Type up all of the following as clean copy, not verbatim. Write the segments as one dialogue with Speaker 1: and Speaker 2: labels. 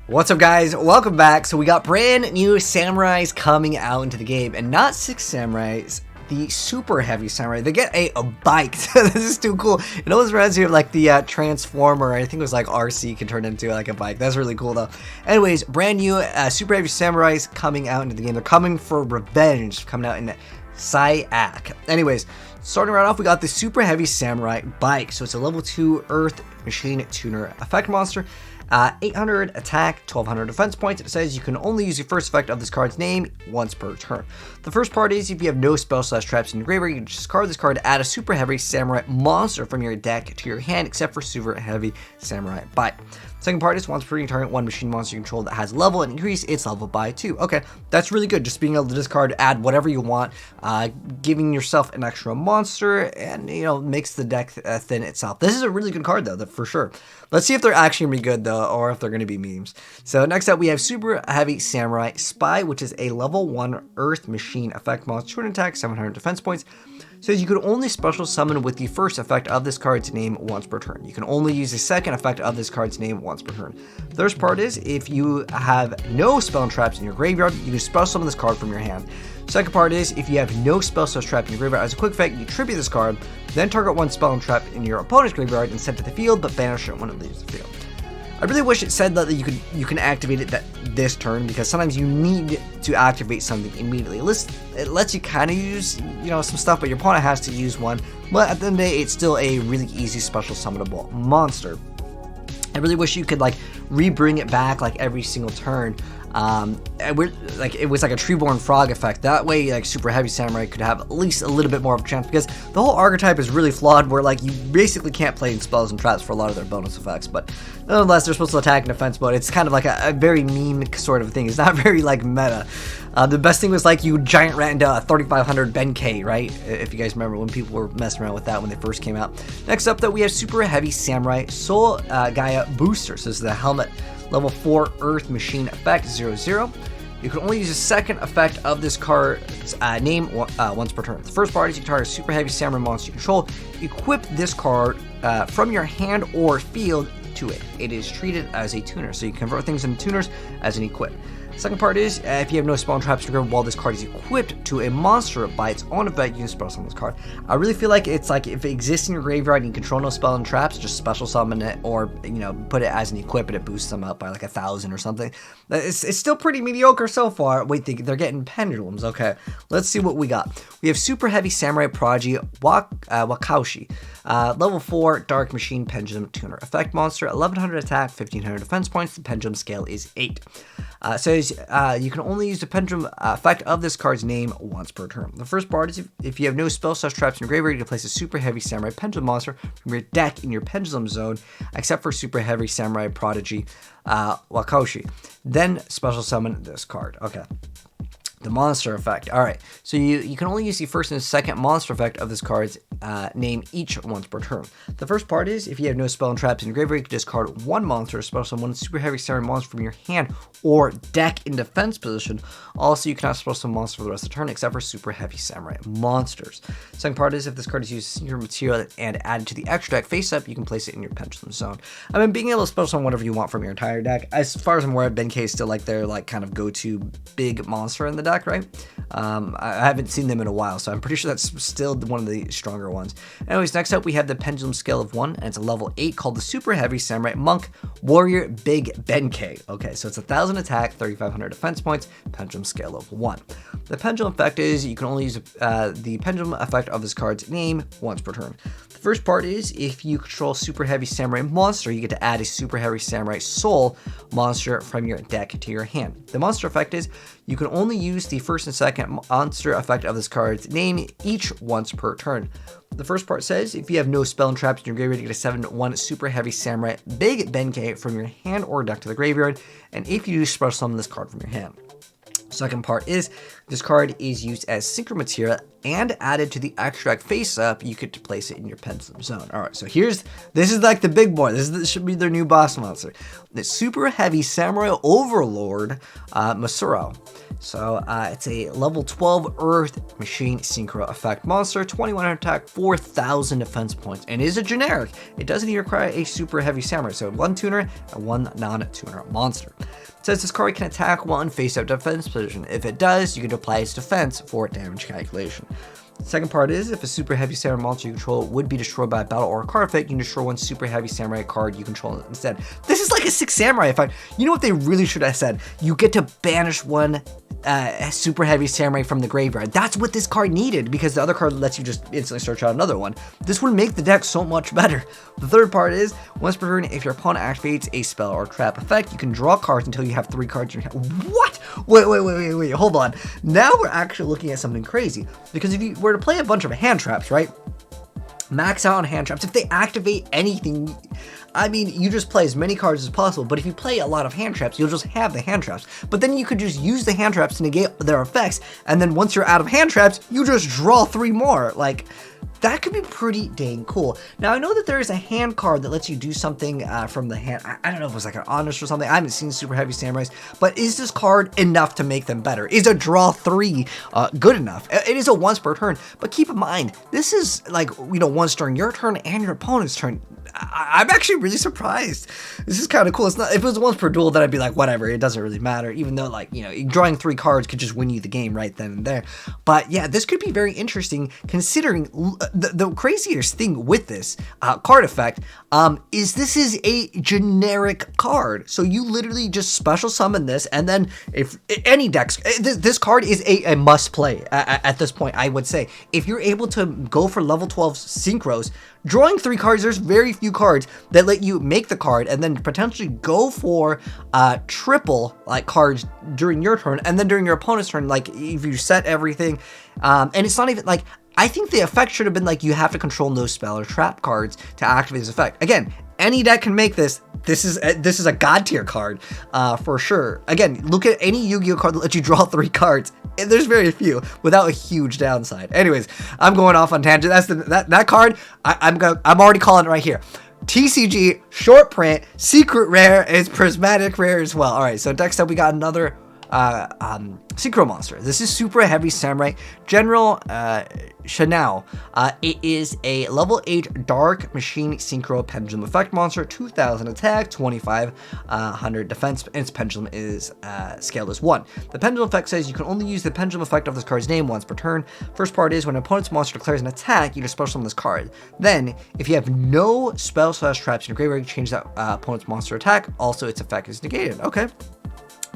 Speaker 1: What's up, guys? Welcome back. So we got brand new samurais coming out into the game, and not 6 samurais, the super heavy samurai. They get a bike. This is too cool. It almost reminds me of like the Transformer. I think it was like RC can turn into like a bike. That's really cool though. Anyways, brand new super heavy samurais coming out into the game. They're coming for revenge, coming out in Syak. Anyways, starting right off, we got the super heavy samurai bike. So it's a level 2 earth machine tuner effect monster. 800 attack, 1200 defense points. It says you can only use the first effect of this card's name once per turn. The first part is if you have no spell/traps in your graveyard, you can discard this card to add a super heavy samurai monster from your deck to your hand, except for super heavy samurai bite. Second part is once per turn, one machine monster you control that has level and increase its level by 2. Okay, that's really good. Just being able to discard, add whatever you want, giving yourself an extra monster, and makes the deck thin itself. This is a really good card though, for sure. Let's see if they're actually gonna be good though, or if they're gonna be memes. So next up we have super heavy samurai spy, which is a level 1 earth machine effect monster, 200 attack, 700 defense points. So you can only special summon with the first effect of this card's name once per turn. You can only use the second effect of this card's name once per turn. The first part is if you have no spell and traps in your graveyard, you can special summon this card from your hand. Second part is if you have no spell/trap in your graveyard, as a quick effect, you tribute this card, then target one spell and trap in your opponent's graveyard and send it to the field, but banish it when it leaves the field. I really wish it said that you can activate it this turn, because sometimes you need to activate something immediately. It lets you kind of use some stuff, but your opponent has to use one. But at the end of the day, it's still a really easy special summonable monster. I really wish you could re-bring it back every single turn. It was like a Treeborn Frog effect. That way, super heavy samurai could have at least a little bit more of a chance, because the whole archetype is really flawed, where you basically can't play in spells and traps for a lot of their bonus effects. But nonetheless, they're supposed to attack and defense mode. It's kind of like a very meme sort of thing. It's not very meta. The best thing was you giant rat into a 3500 Benkei, right? If you guys remember when people were messing around with that when they first came out. Next up, though, we have super heavy samurai Soul Gaia booster. So this is the helmet. Level 4 Earth Machine effect, 0/0. You can only use the second effect of this card's name once per turn. The first part is you can target a super heavy samurai monster you control. Equip this card from your hand or field to it. It is treated as a tuner, so you can convert things into tuners as an equip. Second part is if you have no spell and traps in your graveyard while this card is equipped to a monster by its own effect, you can special summon this card. I really feel like it's if it exists in your graveyard and you control no spell and traps, just special summon it, or put it as an equip and it boosts them up by 1,000 or something. It's still pretty mediocre so far. Wait, they're getting pendulums. Okay, let's see what we got. We have super heavy samurai prodigy Wakaushi, level 4 dark machine pendulum tuner effect monster, 1100 attack, 1500 defense points. The pendulum scale is 8. Says you can only use the pendulum effect of this card's name once per turn. The first part is if you have no spell/traps in your graveyard, you can place a super heavy samurai pendulum monster from your deck in your pendulum zone, except for super heavy samurai prodigy Wakaushi. Then special summon this card. Okay. The monster effect. Alright, so you can only use the first and second monster effect of this card's name each once per turn. The first part is if you have no spell and traps in your graveyard, you can discard one monster, special summon one super heavy samurai monster from your hand or deck in defense position. Also, you cannot special summon monster for the rest of the turn except for super heavy samurai monsters. Second part is if this card is used as your material and added to the extra deck face up, you can place it in your pendulum zone. I mean, being able to special summon whatever you want from your entire deck, as far as I'm aware, Benkei is still their kind of go-to big monster in the deck, right? I haven't seen them in a while, so I'm pretty sure that's still one of the stronger ones. Anyways, next up we have the pendulum scale of 1, and it's a level 8 called the super heavy samurai monk warrior big Benkei. Okay, so it's 1000 attack, 3500 defense points, pendulum scale of 1. The pendulum effect is you can only use the pendulum effect of this card's name once per turn. The first part is if you control super heavy samurai monster, you get to add a super heavy samurai soul monster from your deck to your hand. The monster effect is you can only use the first and second monster effect of this card's name each once per turn. The first part says if you have no spell and traps in your graveyard, you get a 7/1 super heavy samurai big Benkei from your hand or deck to the graveyard, and if you do, special summon this card from your hand. Second part is this card is used as synchro material and added to the extract face up. You get to place it in your pendulum zone. All right, so this is like the big boy. This should be their new boss monster. The super heavy samurai overlord Masuro. So it's a level 12 earth machine synchro effect monster, 2100 attack, 4000 defense points, and is a generic. It doesn't even require a super heavy samurai, so 1 tuner and 1 non-tuner monster. It says this card can attack while in face-up defense position. If it does, you can apply its defense for damage calculation. The second part is, if a super heavy samurai monster you control would be destroyed by a battle or a card effect, you can destroy one super heavy samurai card you control instead. This is like a 6 samurai effect. You know what they really should have said? You get to banish one super heavy samurai from the graveyard. That's what this card needed, because the other card lets you just instantly search out another one. This would make the deck so much better. The third part is, once per turn, if your opponent activates a spell or trap effect, you can draw cards until you have 3 cards in your hand. What? Wait, hold on. Now we're actually looking at something crazy, because if you were to play a bunch of hand traps, right? Max out on hand traps. If they activate anything, I mean, you just play as many cards as possible, but if you play a lot of hand traps, you'll just have the hand traps. But then you could just use the hand traps to negate their effects, and then once you're out of hand traps, you just draw 3 more. Like, that could be pretty dang cool. Now, I know that there is a hand card that lets you do something from the hand. I don't know if it was like an honest or something. I haven't seen super heavy samurais, but is this card enough to make them better? Is a draw 3 good enough? It is a once per turn, but keep in mind, this is like, you know, once during your turn and your opponent's turn. I'm actually really surprised. This is kind of cool. It's not, if it was once per duel, then I'd be like, whatever, it doesn't really matter, even though, like, you know, drawing 3 cards could just win you the game right then and there. But yeah, this could be very interesting, considering the craziest thing with this card effect is this is a generic card. So you literally just special summon this, and then if any decks, this card is a must play at this point, I would say. If you're able to go for level 12 synchros, drawing 3 cards, there's very few cards that let you make the card and then potentially go for triple like cards during your turn, and then during your opponent's turn, like if you set everything, and it's not even like, I think the effect should have been like, you have to control no spell or trap cards to activate this effect. Again, any deck can make this. This is a god tier card for sure. Again, look at any Yu-Gi-Oh card that lets you draw 3 cards. There's very few without a huge downside. Anyways, I'm going off on tangent. That's that card. I'm already calling it right here. TCG, short print, secret rare, it's prismatic rare as well. All right, so next up we got another synchro monster. This is super heavy samurai General Shanao. It is a level 8 dark machine synchro pendulum effect monster, 2000 attack, 2500 defense, and its pendulum is scaled as 1. The pendulum effect says you can only use the pendulum effect of this card's name once per turn. First part is, when an opponent's monster declares an attack, you just special summon this card. Then, if you have no spell/traps in your graveyard, you change that opponent's monster attack. Also, its effect is negated. Okay.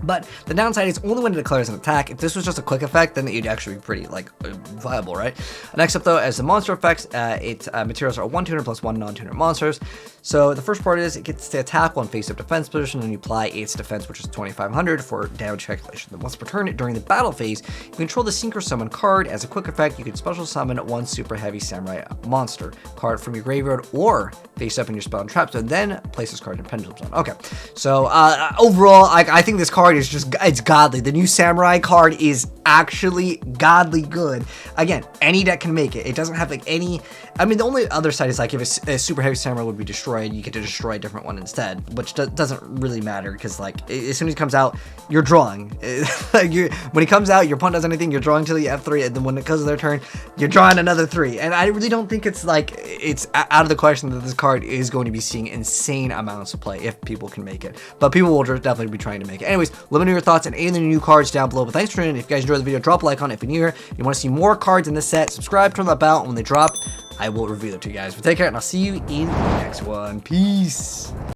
Speaker 1: But the downside is only when it declares an attack. If this was just a quick effect, then it'd actually be pretty, like, viable, right? Next up, though, as the monster effects, its materials are 1 tuner plus 1 non-tuner monsters. So the first part is, it gets to attack while in face-up defense position, and you apply its defense, which is 2500 for damage calculation. Then once per turn, during the battle phase, you control the synchro summon card. As a quick effect, you can special summon 1 super heavy samurai monster card from your graveyard or face-up in your spell and traps, and then place this card in pendulum zone. Okay, so overall, I think this card is just, it's godly. The new samurai card is actually godly good. Again, any deck can make it. It doesn't have like any, I mean, the only other side is like, if a super heavy samurai would be destroyed, you get to destroy a different one instead, which doesn't really matter, because like, as soon as he comes out, you're drawing. When he comes out, your opponent does anything, you're drawing till you have 3, and then when it comes to their turn, you're drawing another 3. And I really don't think it's like, it's out of the question that this card is going to be seeing insane amounts of play if people can make it. But people will definitely be trying to make it. Anyways, let me know your thoughts on any of the new cards down below. But thanks for tuning in. If you guys enjoyed the video, drop a like on it. If you're new here, you want to see more cards in this set, subscribe, turn that bell, and when they drop, I will reveal it to you guys. But take care, and I'll see you in the next one. Peace.